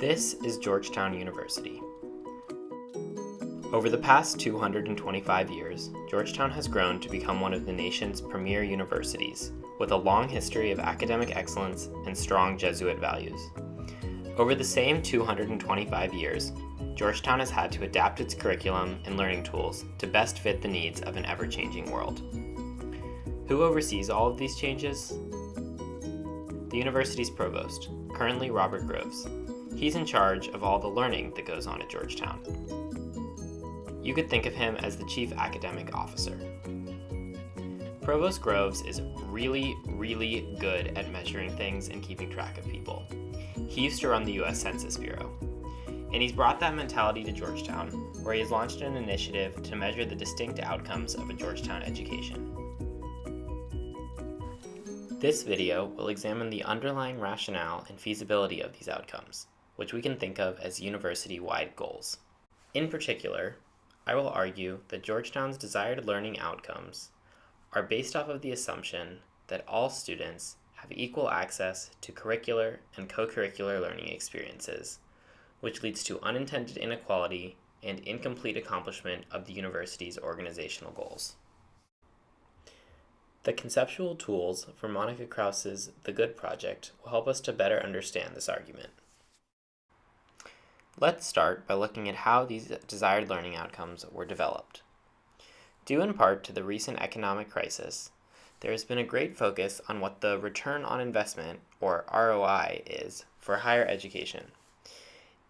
This is Georgetown University. Over the past 225 years, Georgetown has grown to become one of the nation's premier universities, with a long history of academic excellence and strong Jesuit values. Over the same 225 years, Georgetown has had to adapt its curriculum and learning tools to best fit the needs of an ever-changing world. Who oversees all of these changes? The university's provost, currently Robert Groves. He's in charge of all the learning that goes on at Georgetown. You could think of him as the chief academic officer. Provost Groves is really good at measuring things and keeping track of people. He used to run the U.S. Census Bureau. And he's brought that mentality to Georgetown, where he has launched an initiative to measure the distinct outcomes of a Georgetown education. This video will examine the underlying rationale and feasibility of these outcomes, which we can think of as university-wide goals. In particular, I will argue that Georgetown's desired learning outcomes are based off of the assumption that all students have equal access to curricular and co-curricular learning experiences, which leads to unintended inequality and incomplete accomplishment of the university's organizational goals. The conceptual tools from Monica Krause's The Good Project will help us to better understand this argument. Let's start by looking at how these desired learning outcomes were developed. Due in part to the recent economic crisis, there has been a great focus on what the return on investment, or ROI, is for higher education.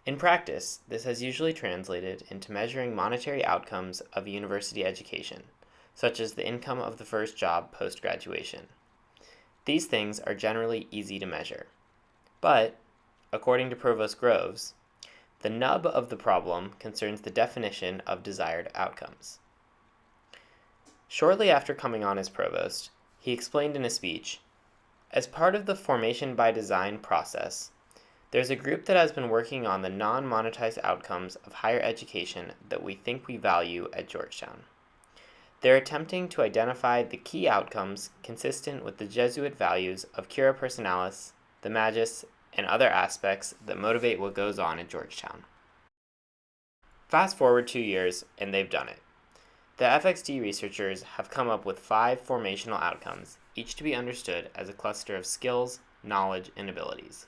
In practice, this has usually translated into measuring monetary outcomes of a university education, such as the income of the first job post-graduation. These things are generally easy to measure. But, according to Provost Groves, the nub of the problem concerns the definition of desired outcomes. Shortly after coming on as provost, he explained in a speech, "As part of the formation by design process, there's a group that has been working on the non-monetized outcomes of higher education that we think we value at Georgetown. They're attempting to identify the key outcomes consistent with the Jesuit values of cura personalis, the magis, and other aspects that motivate what goes on at Georgetown." Fast forward 2 years, and they've done it. The FXD researchers have come up with 5 formational outcomes, each to be understood as a cluster of skills, knowledge, and abilities.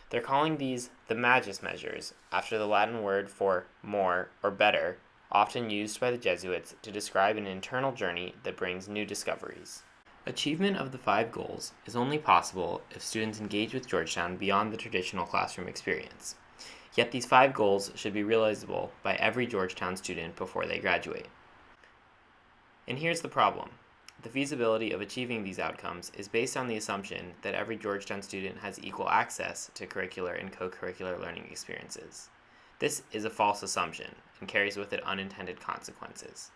They're calling these the magis measures, after the Latin word for more or better, often used by the Jesuits to describe an internal journey that brings new discoveries. Achievement of the 5 goals is only possible if students engage with Georgetown beyond the traditional classroom experience. Yet these 5 goals should be realizable by every Georgetown student before they graduate. And here's the problem. The feasibility of achieving these outcomes is based on the assumption that every Georgetown student has equal access to curricular and co-curricular learning experiences. This is a false assumption and carries with it unintended consequences.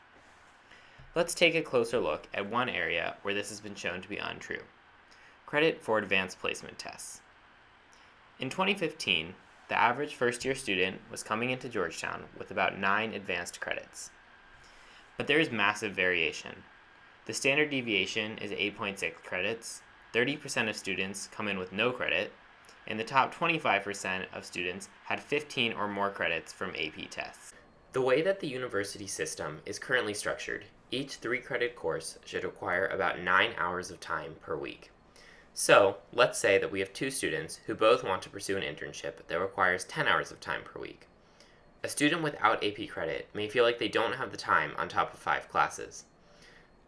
Let's take a closer look at one area where this has been shown to be untrue: credit for advanced placement tests. In 2015, the average first-year student was coming into Georgetown with about 9 advanced credits. But there is massive variation. The standard deviation is 8.6 credits, 30% of students come in with no credit, and the top 25% of students had 15 or more credits from AP tests. The way that the university system is currently structured, each 3-credit course should require about 9 hours of time per week. So, let's say that we have 2 students who both want to pursue an internship that requires 10 hours of time per week. A student without AP credit may feel like they don't have the time on top of 5 classes.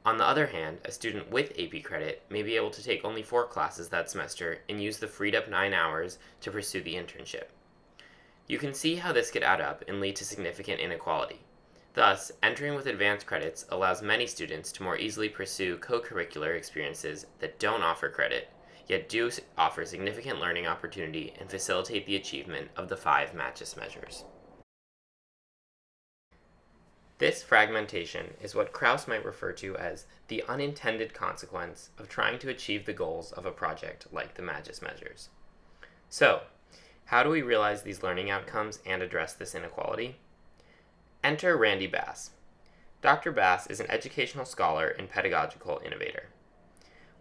On the other hand, a student with AP credit may be able to take only 4 classes that semester and use the freed up 9 hours to pursue the internship. You can see how this could add up and lead to significant inequality. Thus, entering with advanced credits allows many students to more easily pursue co-curricular experiences that don't offer credit, yet do offer significant learning opportunity and facilitate the achievement of the 5 magis measures. This fragmentation is what Krause might refer to as the unintended consequence of trying to achieve the goals of a project like the magis measures. So, how do we realize these learning outcomes and address this inequality? Enter Randy Bass. Dr. Bass is an educational scholar and pedagogical innovator.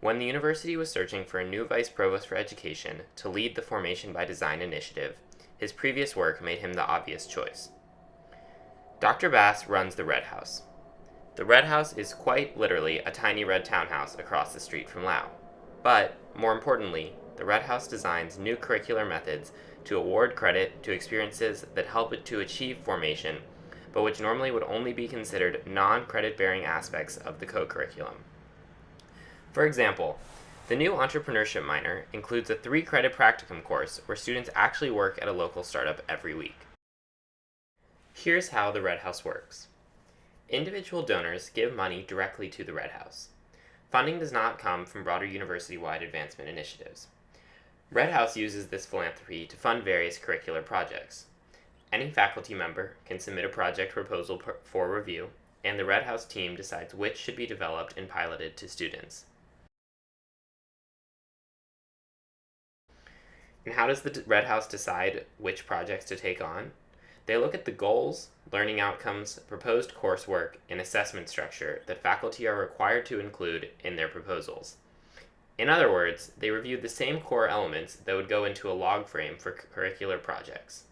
When the university was searching for a new vice provost for education to lead the Formation by Design initiative, His previous work made him the obvious choice. Dr. Bass runs the Red House. The Red House is quite literally a tiny red townhouse across the street from Lau. But, more importantly, the Red House designs new curricular methods to award credit to experiences that help it to achieve formation, but which normally would only be considered non-credit-bearing aspects of the co-curriculum. For example, the new entrepreneurship minor includes a 3-credit practicum course where students actually work at a local startup every week. Here's how the Red House works. Individual donors give money directly to the Red House. Funding does not come from broader university-wide advancement initiatives. Red House uses this philanthropy to fund various curricular projects. Any faculty member can submit a project proposal for review, and the Red House team decides which should be developed and piloted to students. And how does the Red House decide which projects to take on? They look at the goals, learning outcomes, proposed coursework, and assessment structure that faculty are required to include in their proposals. In other words, they review the same core elements that would go into a log frame for curricular projects.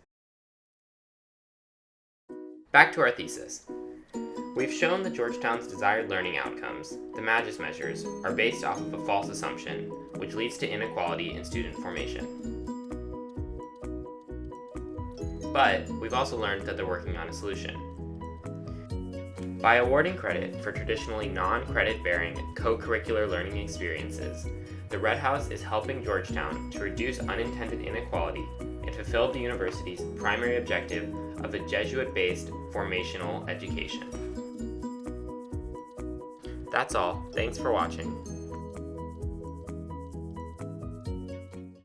Back to our thesis. We've shown that Georgetown's desired learning outcomes, the Magis measures, are based off of a false assumption, which leads to inequality in student formation. But we've also learned that they're working on a solution. By awarding credit for traditionally non-credit-bearing co-curricular learning experiences, the Red House is helping Georgetown to reduce unintended inequality and fulfill the university's primary objective of a Jesuit-based formational education. That's all. Thanks for watching.